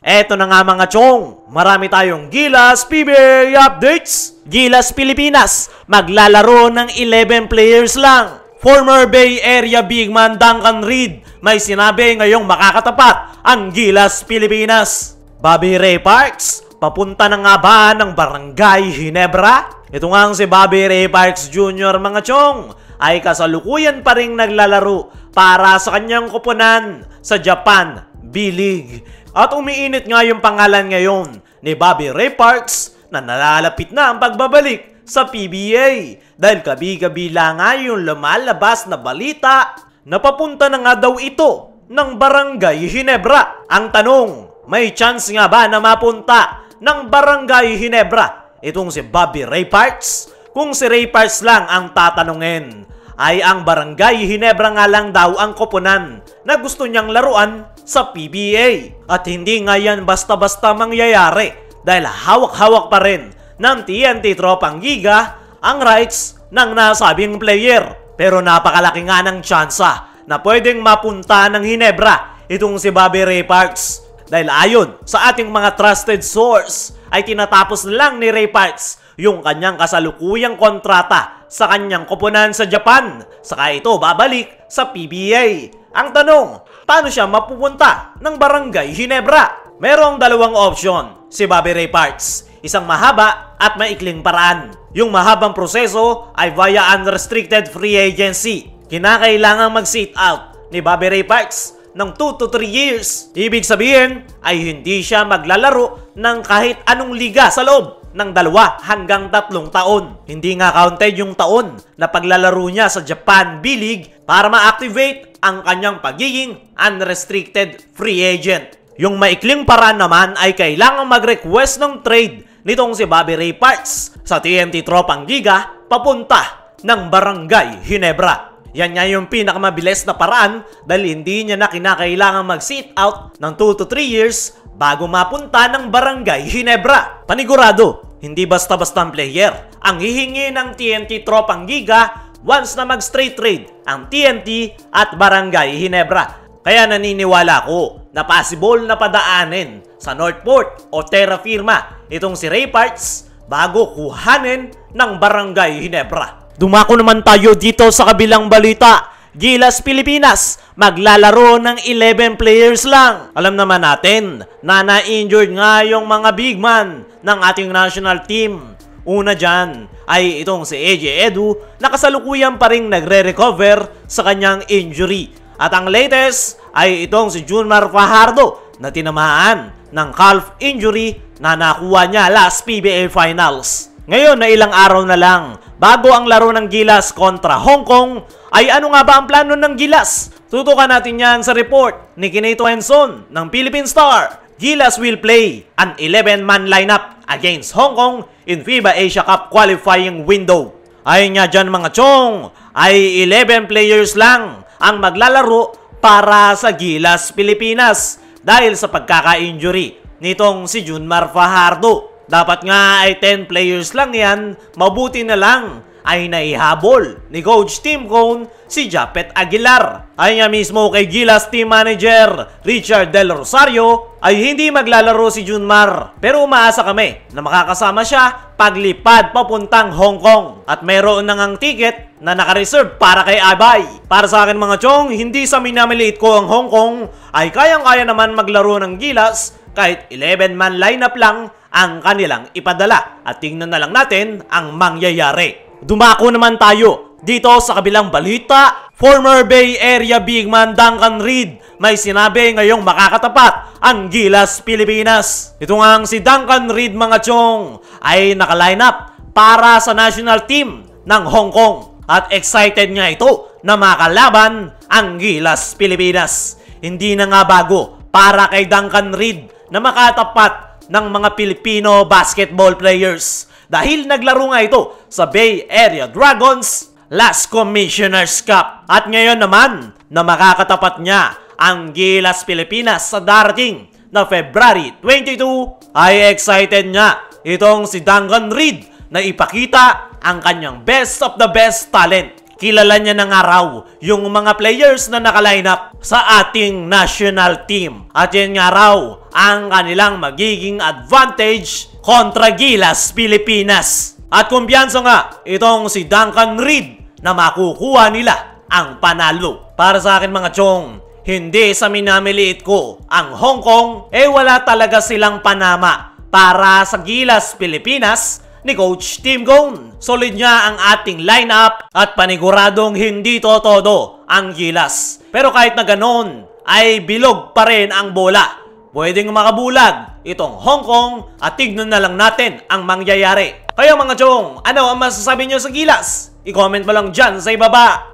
Eto na nga mga chong, marami tayong Gilas PBA updates. Gilas Pilipinas, maglalaro ng 11 players lang. Former Bay Area bigman Duncan Reid may sinabi ngayong makakatapat ang Gilas Pilipinas. Bobby Ray Parks, papunta na nga ba ng Barangay Ginebra? Ito nga si Bobby Ray Parks Jr. mga chong, ay kasalukuyan pa rin naglalaro para sa kanyang koponan sa Japan B-League. At umiinit nga yung pangalan ngayon ni Bobby Ray Parks na nalalapit na ang pagbabalik sa PBA. Dahil kabi-kabila nga yung lumalabas na balita na papunta na nga daw ito ng Barangay Ginebra. Ang tanong, may chance nga ba na mapunta ng Barangay Ginebra itong si Bobby Ray Parks? Kung si Ray Parks lang ang tatanungin, ay ang Barangay Ginebra nga lang daw ang koponan na gusto niyang laruan sa PBA. At hindi nga yan basta-basta mangyayari dahil hawak-hawak pa rin ng TNT Tropang Giga ang rights ng nasabing player. Pero napakalaki nga ng tsansa na pwedeng mapunta ng Ginebra itong si Bobby Ray Parks. Dahil ayon sa ating mga trusted source ay tinatapos lang ni Ray Parks yung kanyang kasalukuyang kontrata sa kanyang koponan sa Japan. Saka ito babalik sa PBA. Ang tanong, paano siya mapupunta ng Barangay Ginebra? Merong dalawang option si Bobby Ray Parks. Isang mahaba at maikling paraan. Yung mahabang proseso ay via unrestricted free agency. Kinakailangang mag-sit out ni Bobby Ray Parks ng 2 to 3 years. Ibig sabihin ay hindi siya maglalaro ng kahit anong liga sa loob ng 2 hanggang 3 taon. Hindi nga counted yung taon na paglalaro niya sa Japan B-League para ma-activate ang kanyang pagiging unrestricted free agent. Yung maikling paraan naman ay kailangang mag-request ng trade nitong si Bobby Ray Parks sa TNT Tropang Giga papunta ng Barangay Ginebra. Yan nga yung pinakamabilis na paraan dahil hindi niya na kinakailangan mag-sit out ng 2 to 3 years bago mapunta ng Barangay Ginebra. Panigurado, hindi basta-basta ang player ang hihingi ng TNT Tropang Giga once na mag-straight trade ang TNT at Barangay Ginebra. Kaya naniniwala ko na possible na padaanin sa Northport o Terra Firma itong si Ray Parks bago kuhanin ng Barangay Ginebra. Dumako naman tayo dito sa kabilang balita. Gilas Pilipinas, maglalaro ng 11 players lang. Alam naman natin na na-injured nga yung mga big man ng ating national team. Una dyan ay itong si AJ Edu na kasalukuyan pa rin nagre-recover sa kanyang injury. At ang latest ay itong si Junmar Fajardo na tinamaan ng calf injury na nakuha niya last PBA Finals. Ngayon na ilang araw na lang bago ang laro ng Gilas kontra Hong Kong, ay ano nga ba ang plano ng Gilas? Tutukan natin yan sa report ni Kineto Henson ng Philippine Star. Gilas will play an 11-man lineup against Hong Kong in FIBA Asia Cup qualifying window. Ayon nga dyan mga chong, ay 11 players lang ang maglalaro para sa Gilas Pilipinas dahil sa pagkaka-injury nitong si Junmar Fajardo. Dapat nga ay 10 players lang yan, mabuti na lang ay naihabol ni Coach Tim Cone si Japet Aguilar. Ay nga mismo kay Gilas Team Manager Richard Del Rosario ay hindi maglalaro si Junmar. Pero umaasa kami na makakasama siya paglipad papuntang Hong Kong. At meron na ngang ticket na nakareserve para kay Abay. Para sa akin mga chong, hindi sa minamaliit ko ang Hong Kong ay kayang-kaya naman maglaro ng Gilas kahit 11-man lineup lang ang kanilang ipadala. At tingnan na lang natin ang mangyayari. Dumako naman tayo dito sa kabilang balita. Former Bay Area bigman Duncan Reid may sinabi ngayong makakatapat ang Gilas Pilipinas. Ito nga si Duncan Reid mga chong ay naka-line up para sa national team ng Hong Kong. At excited nga ito na makalaban ang Gilas Pilipinas. Hindi na nga bago para kay Duncan Reid na makatapat ng mga Pilipino basketball players dahil naglaro nga ito sa Bay Area Dragons last Commissioner's Cup. At ngayon naman na makakatapat niya ang Gilas Pilipinas sa darating na February 22 ay excited niya itong si Duncan Reid na ipakita ang kanyang best of the best talent. kilala niya na nga raw yung mga players na nakaline up sa ating national team. At yan nga raw ang kanilang magiging advantage kontra Gilas Pilipinas. At kumpiyansa nga itong si Duncan Reid na makukuha nila ang panalo. Para sa akin mga chong, hindi sa minamiliit ko ang Hong Kong, wala talaga silang panama para sa Gilas Pilipinas ni Coach Tim Cone. Solid niya ang ating lineup at paniguradong hindi todo ang Gilas. Pero kahit na ganon, ay bilog pa rin ang bola. Pwedeng makabulag itong Hong Kong at tignan na lang natin ang mangyayari. Kaya mga chong, ano ang masasabi nyo sa Gilas? I-comment mo lang dyan sa ibaba.